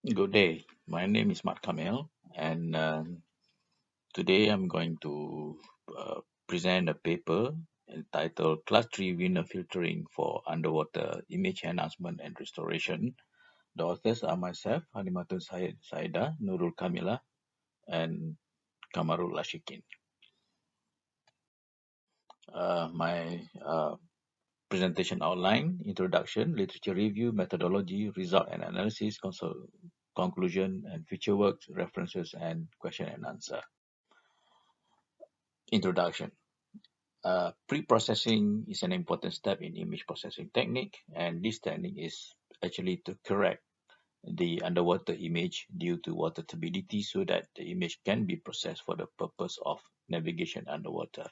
Good day. My name is Mat Kamel, and today I'm going to present a paper entitled Class 3 Wiener Filtering for Underwater Image Enhancement and Restoration. The authors are myself, Halimatul Saida, Nurul Kamila, and Kamarul Ashikin. My presentation outline: introduction, literature review, methodology, result and analysis, conclusion, and future works, references, and question and answer. Introduction. Pre-processing is an important step in image processing technique, and this technique is actually to correct the underwater image due to water turbidity so that the image can be processed for the purpose of navigation underwater.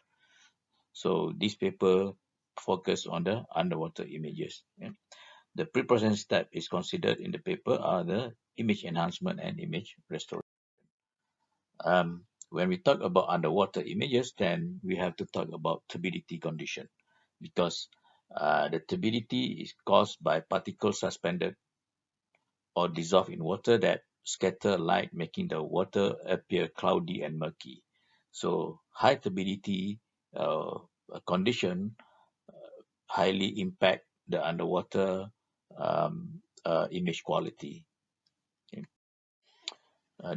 So this paper focus on the underwater images. The pre-processing step is considered in the paper are the image enhancement and image restoration. When we talk about underwater images, then we have to talk about turbidity condition because the turbidity is caused by particles suspended or dissolved in water that scatter light, making the water appear cloudy and murky. So high turbidity condition highly impact the underwater image quality. Okay.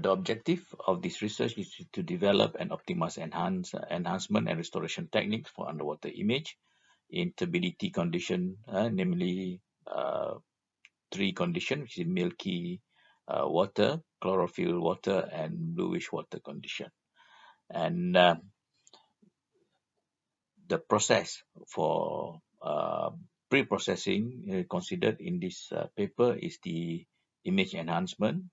The objective of this research is to develop and optimize enhancement and restoration techniques for underwater image in turbidity condition, namely three conditions, which is milky water, chlorophyll water, and bluish water condition. And the process for pre-processing considered in this paper is the image enhancement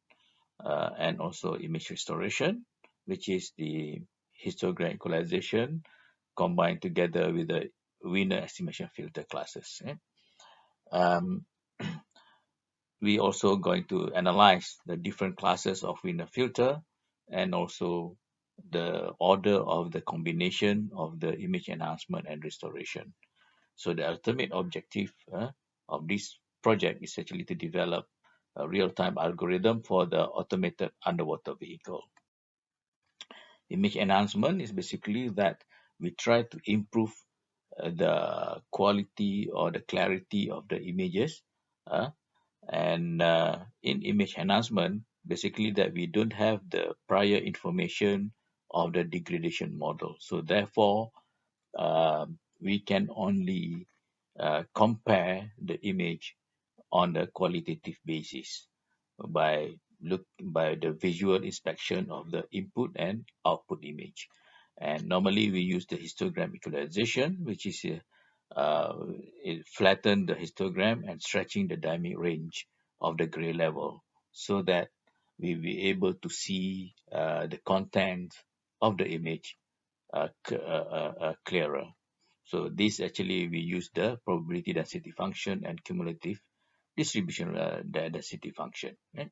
and also image restoration, which is the histogram equalization combined together with the Wiener estimation filter classes. Um, we also going to analyze the different classes of Wiener filter and also the order of the combination of the image enhancement and restoration. So the ultimate objective of this project is actually to develop a real-time algorithm for the automated underwater vehicle. Image enhancement is basically that we try to improve the quality or the clarity of the images. And in image enhancement, basically that we don't have the prior information of the degradation model. So therefore, we can only compare the image on a qualitative basis by by the visual inspection of the input and output image. And normally we use the histogram equalization, which is it flatten the histogram and stretching the dynamic range of the gray level so that we will be able to see the content of the image clearer. So this actually we use the probability density function and cumulative distribution density function. Right?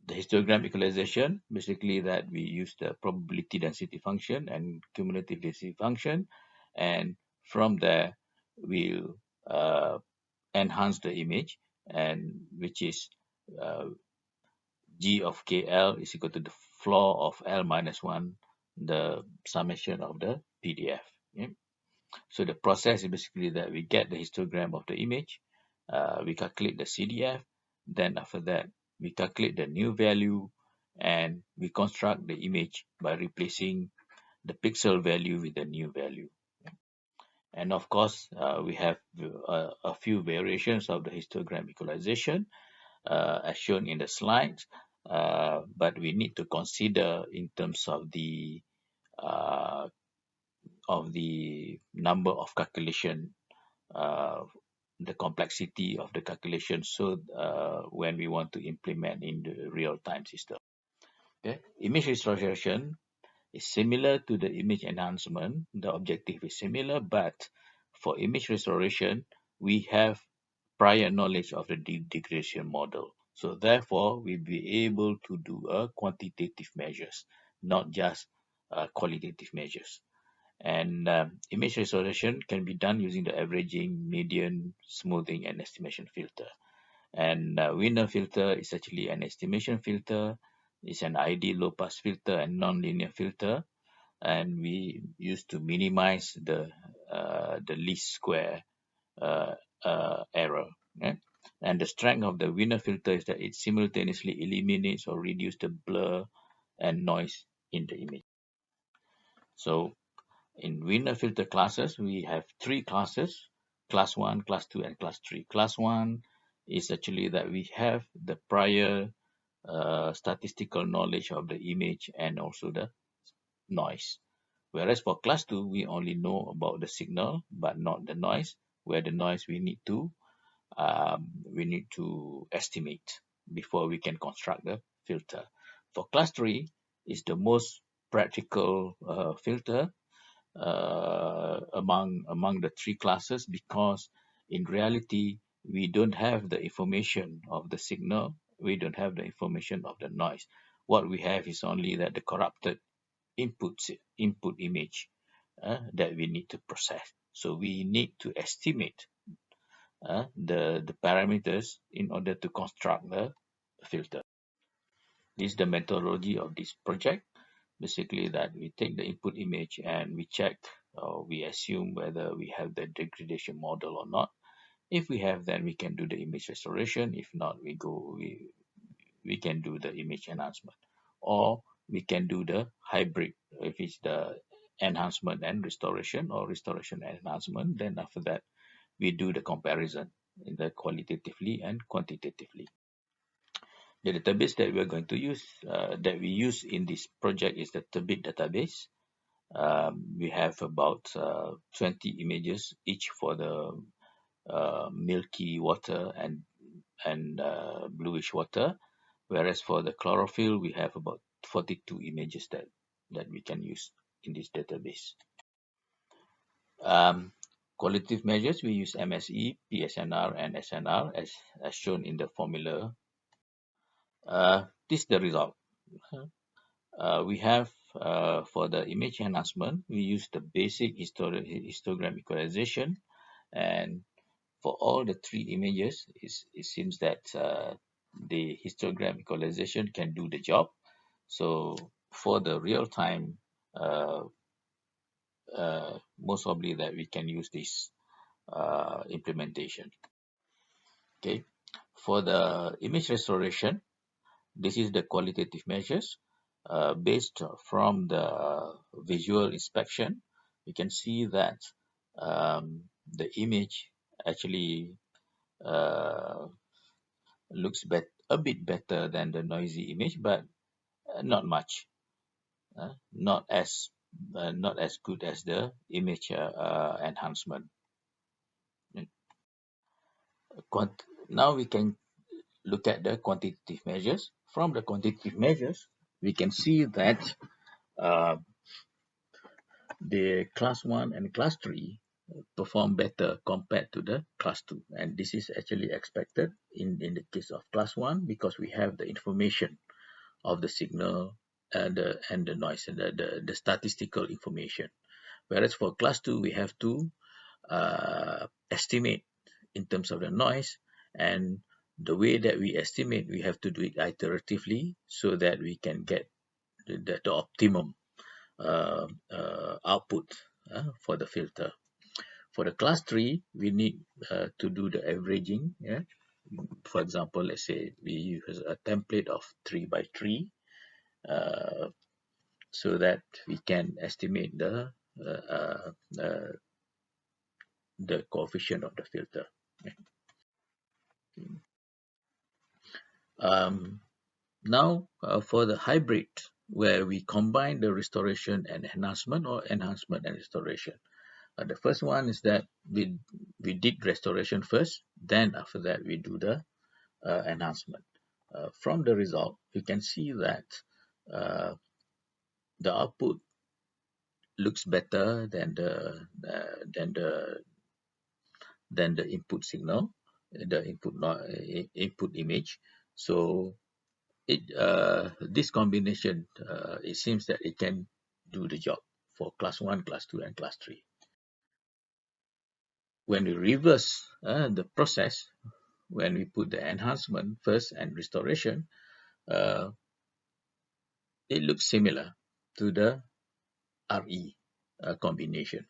The histogram equalization, basically that we use the probability density function and cumulative density function, and from there we'll enhance the image, and which is uh, g of kl is equal to the floor of l minus 1, the summation of the PDF. Okay? So the process is basically that we get the histogram of the image, we calculate the CDF, then after that we calculate the new value and we construct the image by replacing the pixel value with the new value. And of course, we have a few variations of the histogram equalization as shown in the slides, but we need to consider in terms uh, of the number of calculation, uh, the complexity of the calculation. So when we want to implement in the real-time system. Okay, image restoration is similar to the image enhancement. The objective is similar, but for image restoration, we have prior knowledge of the degradation model. So therefore, we'll be able to do a quantitative measures, not just qualitative measures. And image restoration can be done using the averaging, median, smoothing, and estimation filter. And Wiener filter is actually an estimation filter. It's an ideal low-pass filter and non-linear filter, and we used to minimize the least square uh, error. Yeah? And the strength of the Wiener filter is that it simultaneously eliminates or reduces the blur and noise in the image. So in Wiener filter classes, we have three classes: class 1, class 2, and class 3. Class 1 is actually that we have the prior statistical knowledge of the image and also the noise. Whereas for class 2, we only know about the signal but not the noise, where the noise we need to estimate before we can construct the filter. For class 3 is the most practical filter among the three classes, because in reality we don't have the information of the signal, we don't have the information of the noise. What we have is only that the corrupted input image that we need to process. So we need to estimate the parameters in order to construct the filter. This is the methodology of this project. Basically, that we take the input image and we check, or we assume whether we have the degradation model or not. If we have, then we can do the image restoration. If not, we can do the image enhancement, or we can do the hybrid. If it's the enhancement and restoration, or restoration and enhancement, then after that we do the comparison in the qualitatively and quantitatively. The database that we are going to use, that we use in this project, is the TURBID database. We have about 20 images each for the milky water and bluish water, whereas for the chlorophyll we have about 42 images that we can use in this database. Qualitative measures, we use MSE, PSNR, and SNR as shown in the formula. This is the result. We have for the image enhancement, we use the basic histogram equalization, and for all the three images, it seems that the histogram equalization can do the job. So for the real time, most probably that we can use this implementation. Okay, for the image restoration, this is the qualitative measures based from the visual inspection. You can see that the image actually uh, looks a bit better than the noisy image, but not much, not as good as the image enhancement. Now we can look at the quantitative measures. From the quantitative measures, we can see that uh, the class 1 and class 3 perform better compared to the class 2, and this is actually expected in the case of class 1, because we have the information of the signal and the noise and the statistical information, whereas for class 2 we have to estimate in terms of the noise, and the way that we estimate, we have to do it iteratively so that we can get the optimum output for the filter. For the class 3, we need to do the averaging. Yeah? For example, let's say we use a template of 3 by 3 so that we can estimate the coefficient of the filter. Now, for the hybrid, where we combine the restoration and enhancement, or enhancement and restoration. The first one is that we did restoration first, then after that we do the enhancement. From the result, you can see that the output looks better than the input signal, the input image. So this combination, it seems that it can do the job. for class 1, class 2, and class 3. When we reverse the process, when we put the enhancement first and restoration, uh, it looks similar to the RE combination.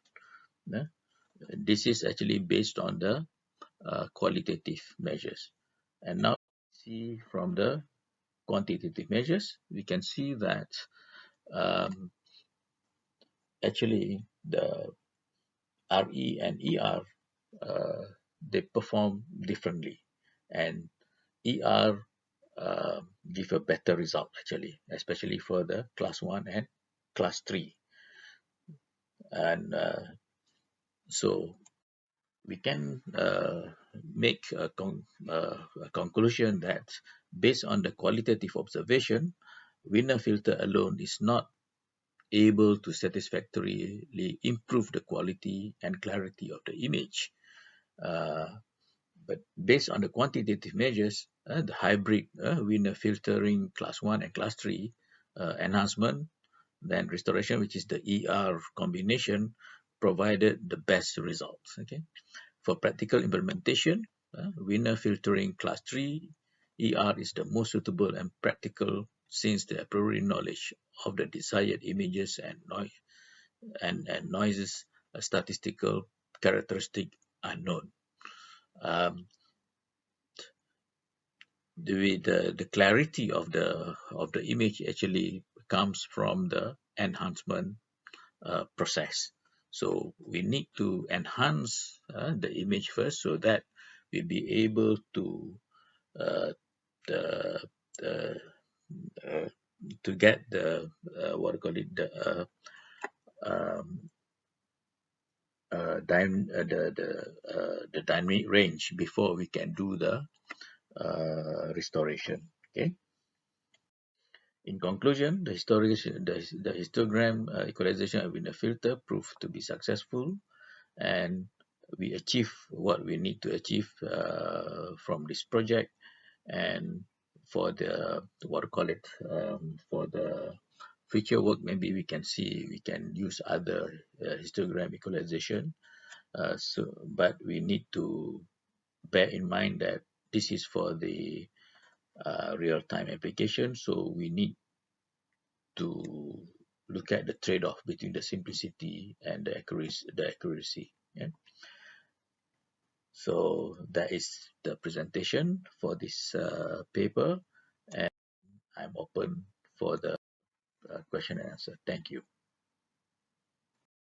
This is actually based on the qualitative measures. And now see from the quantitative measures, we can see that um, actually the RE and ER they perform differently, and ER give a better result actually, especially for the class 1 and class 3. And so we can make a conclusion that based on the qualitative observation, Wiener filter alone is not able to satisfactorily improve the quality and clarity of the image. But based on the quantitative measures, the hybrid Wiener filtering class 1 and class 3 enhancement, then restoration, which is the ER combination, provided the best results. Okay, for practical implementation, Wiener filtering class 3 ER is the most suitable and practical since the a priori knowledge of the desired images and noises statistical characteristic are known. The clarity of the image actually comes from the enhancement process. So we need to enhance the image first so that we'll be able to uh, the, the to get the what do you call it um, the dynamic range before we can do the restoration. Okay. In conclusion, the histogram equalization of Wiener filter proved to be successful, and we achieve what we need to achieve from this project. And for the what to call it for the future work, maybe we can use other histogram equalization. But we need to bear in mind that this is for the real-time application, so we need to look at the trade-off between the simplicity and the accuracy. Yeah. So that is the presentation for this paper, and I'm open for the question and answer. Thank you.